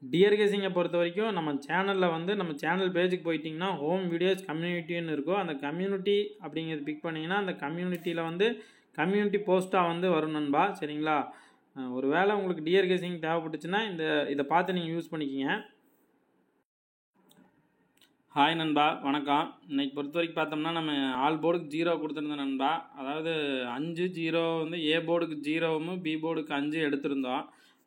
Dear கேசிங்கை பொறுத்த வரைக்கும் நம்ம சேனலில் வந்து நம்ம சேனல் பேஜுக்கு போயிட்டிங்கன்னா ஹோம் வீடியோஸ் கம்யூனிட்டின்னு இருக்கும். அந்த கம்யூனிட்டி அப்படிங்கிறது பிக் பண்ணிங்கன்னா அந்த கம்யூனிட்டியில் வந்து கம்யூனிட்டி போஸ்ட்டாக வந்து வரும் நண்பா. சரிங்களா? ஒரு வேளை உங்களுக்கு டியர் கேசிங் தேவைப்பட்டுச்சுன்னா இதை பார்த்து நீங்கள் யூஸ் பண்ணிக்கிங்க. ஹாய் நண்பா, வணக்கம். இன்னைக்கு பொறுத்த வரைக்கும் பார்த்தோம்னா நம்ம ஆல் போர்டுக்கு 0 கொடுத்துருந்தோம் நண்பா. அதாவது 5 0 வந்து ஏ போர்டுக்கு 0வும் பி போர்டுக்கு 5 எடுத்திருந்தோம்.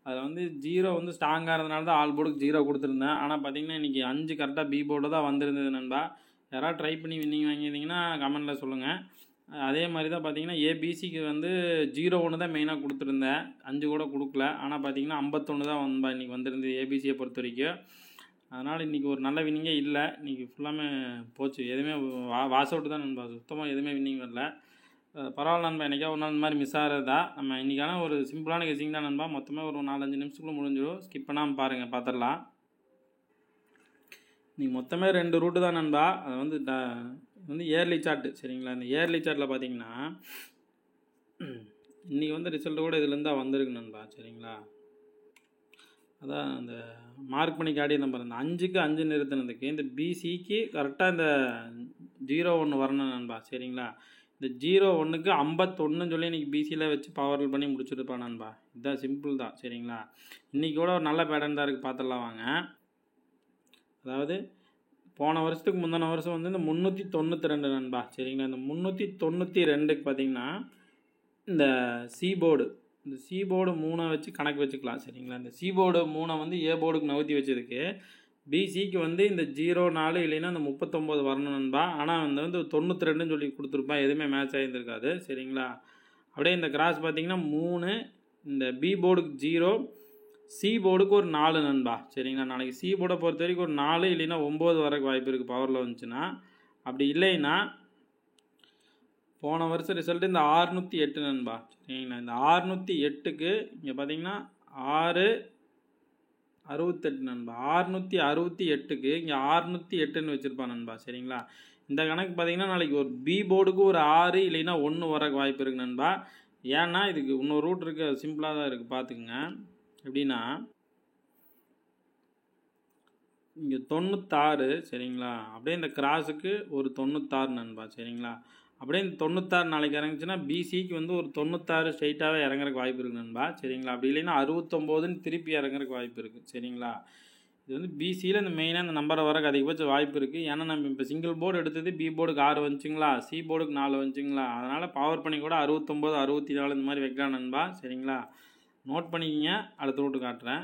அதில் வந்து 0 வந்து ஸ்ட்ராங்காக இருந்தனால தான் ஆல் போர்டுக்கு 0 கொடுத்துருந்தேன். ஆனால் பார்த்தீங்கன்னா இன்றைக்கி 5 கரெக்டாக பி போர்டு தான் வந்திருந்தது நண்பா. யாராவது ட்ரை பண்ணி வின்னிங் வாங்கியிருந்தீங்கன்னா கமெண்ட்டில் சொல்லுங்கள். அதே மாதிரி தான் பார்த்தீங்கன்னா ஏபிசிக்கு வந்து 0-1 தான் மெயினாக கொடுத்துருந்தேன், 5 கூட கொடுக்கல. ஆனால் பார்த்தீங்கன்னா 51 தான் நண்பா இன்றைக்கி வந்திருந்தது ஏபிசியை பொறுத்த வரைக்கும். அதனால் இன்றைக்கி ஒரு நல்ல வின்னிங்கே இல்லை. இன்றைக்கி ஃபுல்லாமே போச்சு, எதுவுமே வாஷ் அவுட்டு தான் நண்பா. சுத்தமாக எதுவுமே வின்னிங் வரல. பரவாயில்ல நண்பா, என்றைக்கா ஒரு நாள் இந்த மாதிரி மிஸ் ஆகிறது தான். நம்ம இன்றைக்கான ஒரு சிம்பிளான கெஸிங் தான் நண்பா. மொத்தமாக ஒரு 4-5 நிமிஷத்துக்குள்ளே முடிஞ்சிடும். ஸ்கிப் பண்ணாமல் பாருங்கள், பார்த்துடலாம். இன்றைக்கி மொத்தமே 2 ரூட்டு தான் நண்பா. அது வந்து இயர்லி சார்ட்டு. சரிங்களா? இந்த இயர்லி சார்ட்டில் பார்த்தீங்கன்னா இன்றைக்கி வந்து ரிசல்ட்டு கூட இதுலேருந்து தான் வந்திருக்கு நண்பா. சரிங்களா? அதான் அந்த மார்க் பண்ணி காட்டியிருந்தேன் பாருங்கள். இந்த 5க்கு 5 நிறுத்தினதுக்கு இந்த பிசிக்கு கரெக்டாக இந்த 0-1 வரணும் நண்பா. சரிங்களா? இந்த 0-1க்கு 51 சொல்லி இன்றைக்கி பிசியில் வச்சு பவர்ஃபுல் பண்ணி முடிச்சுருப்பான் நண்பா. இதுதான் சிம்பிள் தான். சரிங்களா? இன்றைக்கி கூட ஒரு நல்ல பேட்டர்ன் தான் இருக்குது, பார்த்துடலாம் வாங்க. அதாவது போன வருஷத்துக்கு முந்தின வருஷம் வந்து இந்த 392 நண்பா. சரிங்களா? இந்த 392க்கு பார்த்திங்கன்னா இந்த சி போர்டு, இந்த சி போர்டு 3 வச்சு கணக்கு வச்சுக்கலாம். சரிங்களா? இந்த சி போர்டு 3 வந்து ஏ போர்டுக்கு நகர்த்தி வச்சதுக்கு பிசிக்கு வந்து இந்த 04 இல்லைன்னா இந்த 39 வரணும் நண்பா. ஆனால் வந்து 92ன்னு சொல்லி கொடுத்துருப்பேன், எதுவுமே மேட்ச் ஆகியிருந்திருக்காது. சரிங்களா? அப்படியே இந்த கிராஸ் பார்த்திங்கன்னா 3, இந்த பி போர்டுக்கு 0, சி போர்டுக்கு ஒரு 4 நண்பா. சரிங்களா? நாளைக்கு சி போர்டை பொறுத்த வரைக்கும் ஒரு 4 இல்லைன்னா 9 வரக்கு வாய்ப்பு இருக்குது பவரில் வந்துச்சுன்னா. அப்படி இல்லைன்னா போன வருஷம் ரிசல்ட்டு இந்த 608 நண்பா. சரிங்களா? இந்த 608க்கு இங்கே பார்த்தீங்கன்னா 668 நண்பா. 668க்கு இங்கே 608ன்னு வச்சுருப்பான் நண்பா. சரிங்களா? இந்த கணக்கு பார்த்தீங்கன்னா நாளைக்கு ஒரு பி போர்டுக்கு ஒரு 6 இல்லைன்னா 1 வரக்கு வாய்ப்பு இருக்குது நண்பா. ஏன்னா இதுக்கு இன்னொரு ரூட் இருக்குது, அது சிம்பிளாக தான் இருக்குது, பார்த்துக்குங்க. எப்படின்னா இங்கே 96. சரிங்களா? அப்படியே இந்த கிராஸுக்கு ஒரு 96 நண்பா. சரிங்களா? அப்படியே இந்த 96 நாளைக்கு இறங்குச்சுன்னா பிசிக்கு வந்து ஒரு 96 ஸ்ட்ரைட்டாகவே இறங்குறக்கு வாய்ப்பு இருக்குது நண்பா. சரிங்களா? அப்படி இல்லைன்னா 69ன்னு திருப்பி இறங்குறக்கு வாய்ப்பு இருக்குது. சரிங்களா? இது வந்து பிசியில் இந்த மெயினாக இந்த நம்பரை வரக்கு அதிகபட்ச வாய்ப்பு இருக்குது. ஏன்னா நம்ம இப்போ சிங்கிள் போர்டு எடுத்தது பி போர்டுக்கு 6 வந்துச்சுங்களா, சி போர்டுக்கு 4 வந்துச்சுங்களா. அதனால் பவர் பண்ணி கூட 69, 64 இந்த மாதிரி வைக்கலாம் நண்பா. சரிங்களா? நோட் பண்ணிக்கிங்க. அடுத்த ரூட்டு காட்டுறேன்.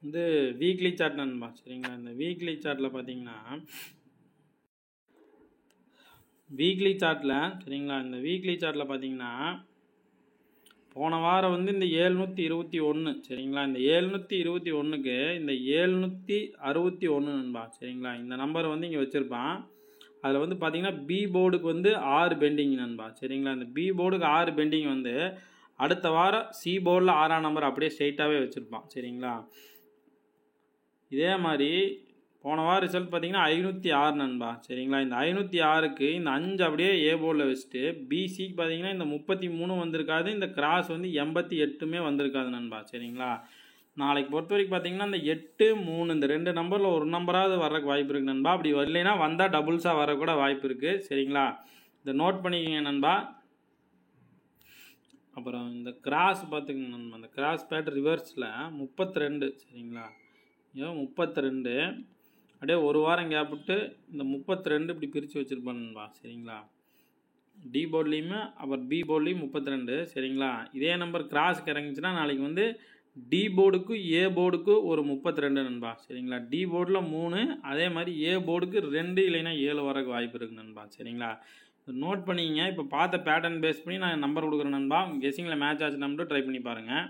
வந்து வீக்லி சார்ட் நண்பா. சரிங்களா? இந்த வீக்லி சார்ட்டில் பார்த்தீங்கன்னா வீக்லி சார்ட்டில் சரிங்களா, இந்த வீக்லி சார்ட்டில் பார்த்தீங்கன்னா போன வாரம் வந்து இந்த 721. சரிங்களா? இந்த 721க்கு இந்த 761 நண்பா. சரிங்களா? இந்த நம்பர் வந்து இங்கே வச்சுருப்பான். அதில் வந்து பார்த்தீங்கன்னா பி போர்டுக்கு வந்து 6 பெண்டிங் நண்பா. சரிங்களா? இந்த பி போர்டுக்கு 6 பெண்டிங் வந்து அடுத்த வாரம் சி போர்டில் 6ஆம் நம்பர் அப்படியே ஸ்ட்ரெயிட்டாகவே வச்சுருப்பான். சரிங்களா? இதே மாதிரி போன வாரம் ரிசல்ட் பார்த்தீங்கன்னா 506 நண்பா. சரிங்களா? இந்த 506க்கு இந்த 5 அப்படியே ஏ போர்டில் வச்சுட்டு பிசிக்கு பார்த்தீங்கன்னா இந்த 33 வந்திருக்காது, இந்த கிராஸ் வந்து 88மே வந்திருக்காது நண்பா. சரிங்களா? நாளைக்கு பொறுத்த வரைக்கும் பார்த்தீங்கன்னா இந்த 8, 3 இந்த 2 நம்பரில் ஒரு நம்பராவது வர்றதுக்கு வாய்ப்பு இருக்குது நண்பா. அப்படி வரலைன்னா வந்தால் டபுள்ஸாக வர கூட வாய்ப்பு இருக்குது. சரிங்களா? இதை நோட் பண்ணிக்கோங்க நண்பா. அப்புறம் இந்த கிராஸ் பார்த்துக்கங்க நண்பா. இந்த கிராஸ் பேட் ரிவர்ஸில் 32. சரிங்களா? 32 அப்படியே ஒரு வாரம் கேப் விட்டு இந்த 32 இப்படி பிரித்து வச்சுருப்பான் நண்பா. சரிங்களா? டி போர்ட்லேயுமே அப்புறம் பி போர்ட்லேயும் 32. சரிங்களா? இதே நம்பர் கிராஸுக்கு இறங்குச்சுன்னா நாளைக்கு வந்து டி போர்டுக்கு ஏ போர்டுக்கு ஒரு 32 நண்பா. சரிங்களா? டி போர்டில் 3, அதே மாதிரி ஏ போர்டுக்கு 2 இல்லைன்னா 7 வரக்கு வாய்ப்பு இருக்குது நண்பா. சரிங்களா? நோட் பண்ணிங்க. இப்போ பார்த்த பேட்டர்ன் பேஸ் பண்ணி நான் நம்பர் கொடுக்குறேன் நண்பா. கெஸிங்கில் மேட்ச் ஆச்சு நம்பர் ட்ரை பண்ணி பாருங்கள்.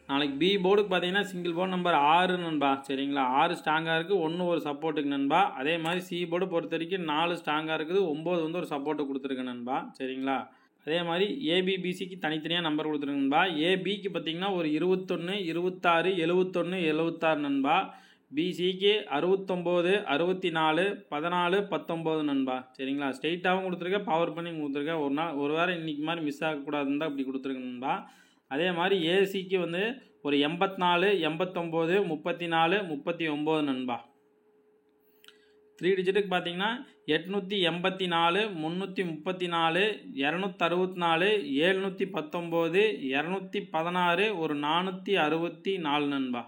நாளைக்கு பி போர்டுக்கு பார்த்தீங்கன்னா சிங்கிள் போர்டு நம்பர் 6 நண்பா. சரிங்களா? 6 ஸ்ட்ராங்காக இருக்குது, 1 ஒரு சப்போர்ட்டுக்கு நண்பா. அதே மாதிரி சி போர்டு பொறுத்த வரைக்கும் 4 ஸ்ட்ராங்காக இருக்குது, 9 வந்து ஒரு சப்போர்ட்டு கொடுத்துருக்கு நண்பா. சரிங்களா? அதே மாதிரி ஏபிபிசிக்கு தனித்தனியாக நம்பர் கொடுத்துருக்கு நண்பா. ஏபிக்கு பார்த்தீங்கன்னா ஒரு 21, 26, 71, 76 நண்பா. பிசிக்கு 69, 64, 14, 19 நண்பா. சரிங்களா? ஸ்ட்ரெயிட்டாகவும் கொடுத்துருக்கேன், பவர் பண்ணி கொடுத்துருக்கேன். ஒரு வாரம் இன்றைக்கி மாதிரி மிஸ் ஆகக்கூடாதுன்னு தான் அப்படி கொடுத்துருக்கு நண்பா. அதே மாதிரி ஏசிக்கு வந்து ஒரு 84, 89, 34, 39 நண்பா. 3 டிஜிட்டுக்கு பார்த்தீங்கன்னா 884, 334, 264, 719, 216, ஒரு 464 நண்பா.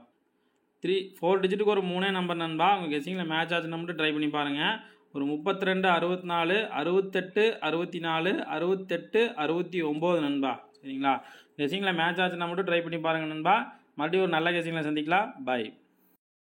4 டிஜிட்டுக்கு ஒரு 3 நம்பர் நண்பா. உங்கள் கெஸ்ஸிங்கில் மேட்ச் ஆச்சுன்னா மட்டும் ட்ரை பண்ணி பாருங்கள். ஒரு 32, 64, 68, 64, 68, 69 நண்பா. சரிங்களா? கெஸ்ஸிங்கில் மேட்ச் ஆச்சுன்னா மட்டும் ட்ரை பண்ணி பாருங்கள் நண்பா. மறுபடியும் ஒரு நல்ல கெஸ்ஸிங்கில் சந்திக்கலாம். பாய்.